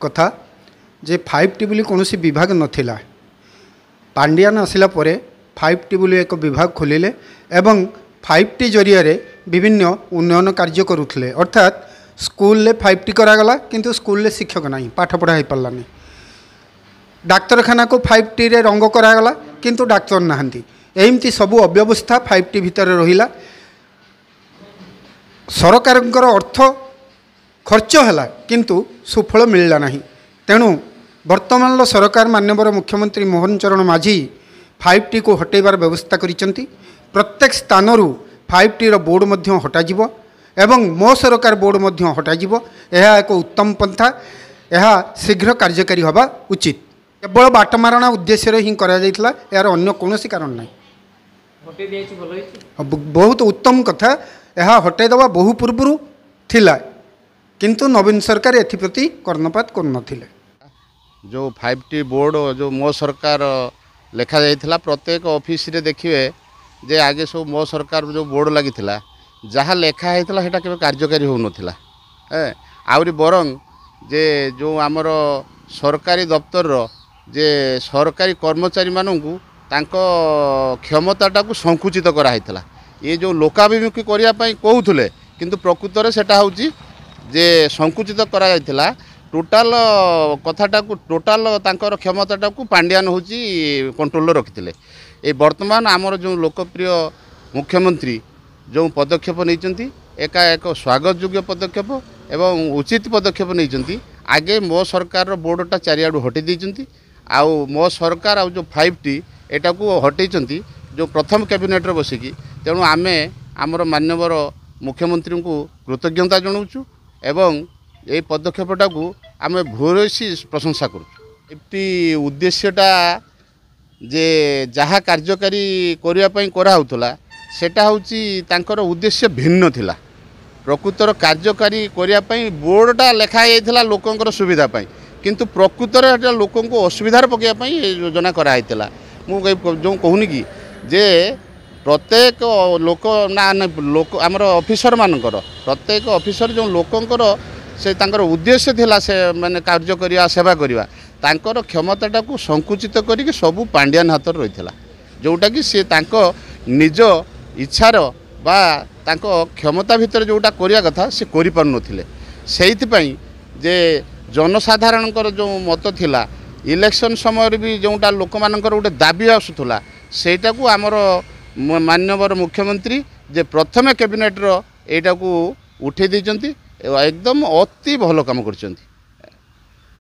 कथा जे 5T बोली कौन विभाग नथिला। पांडियान आसिला परे 5T बोली एक विभाग खोलिले एवं 5T जरिया विभिन्न उन्नयन कार्य करुले। अर्थात स्कूल 5T करागला किंतु स्कूल शिक्षक ना पाठ पढ़ा हो पारानी। डाक्तरखाना को 5T रे रंग करागला किंतु डाक्तर नहांती। एमती सबू अव्यवस्था 5T भितर रहिला। सरकारଙ୍କର अर्थ खर्च है किंतु सुफल मिलला नहीं। तेणु वर्तमान सरकार माननीय मुख्यमंत्री मोहन चरण माझी 5T को हटेबार व्यवस्था करिसेंती। प्रत्येक स्थानरू 5T रो बोर्ड मध्य हटाजिवो एवं मो सरकार बोर्ड मध्य हटाजिवो। यह एक उत्तम पंथा। यह शीघ्र कार्यकारी हवा उचित। केवल बाटमारणा उद्देश्य ही करा जाइतला, यार अन्य कौनसी कारण नहीं। बहुत उत्तम कथा। यह हटेदवा बहु पूर्व थिला किंतु नवीन सरकार एप्रति कर्णपात कर जो 5T बोर्ड जो मो सरकार लेखा जाइथिला प्रत्येक ऑफिस रे देखिए जे आगे सब मो सरकार जो बोर्ड लगी जहाँ लेखा होता है केवल कार्यकारी हो नाला। आहरी बरंग जे जो आमर सरकारी दफ्तर जे सरकारी कर्मचारी मानू क्षमता को संकुचित कराइला। ये जो लोकाभिमुखी करने कहते किंतु प्रकृत में सेटा हूँ जे संकुचित करा टोटाल कथाटा को टोटाल तांकर क्षमताटा को पांड्यान हूँ कंट्रोल रखिते। ये वर्तमान आमर जो लोकप्रिय मुख्यमंत्री जो पदक्षेप नहीं एक स्वागत योग्य पदक्षेप एवं उचित पदक्षेप नहीं। आगे मो सरकार बोर्डटा चारिआडू हटि देइचंती। आउ मो सरकार आउ जो 5T एटा को हटैचंती जो प्रथम कैबिनेट रे बसिकी। तेणु आमे आमर माननीय मुख्यमंत्री को कृतज्ञता जनाऊँ एवं ये पदक्षेपटा को आम भूयसी प्रशंसा करुँ। उद्देश्यटा जे जहाँ कार्यकारी करने कराला सेटा हूँ तांकर उद्देश्य भिन्न थिला। प्रकृतर कार्यकारी करने बोर्डटा लेखा जाइथिला लोकंकर सुविधा पाई किंतु प्रकृतर एटा लोकं को असुविधार पकाइबा योजना कराइथिला। मु जो कहूनी कि जे प्रत्येक लोक ना लोक आमर ऑफिसर मानकर प्रत्येक ऑफिसर जो लोकंकर से तांकर उद्देश्य थिला से माने कार्य करिया सेवा करिया तांकर क्षमताटा को संकुचित करिक सबू पांड्यान हाथ रही जोटा कि सी तांको निज इच्छार बा तांको क्षमता भितर जोटा करिया कथा से करि पार नथिले। सेइथिपई जे जनसाधारणकर जो मत थिला इलेक्शन समय भी जोटा लोक मानकर गोटे दाबी आसुला सेटा को आमर माननीय मुख्यमंत्री जे प्रथम कैबिनेट रो एटा को उठे देइचंती एकदम अति भल काम करचंती।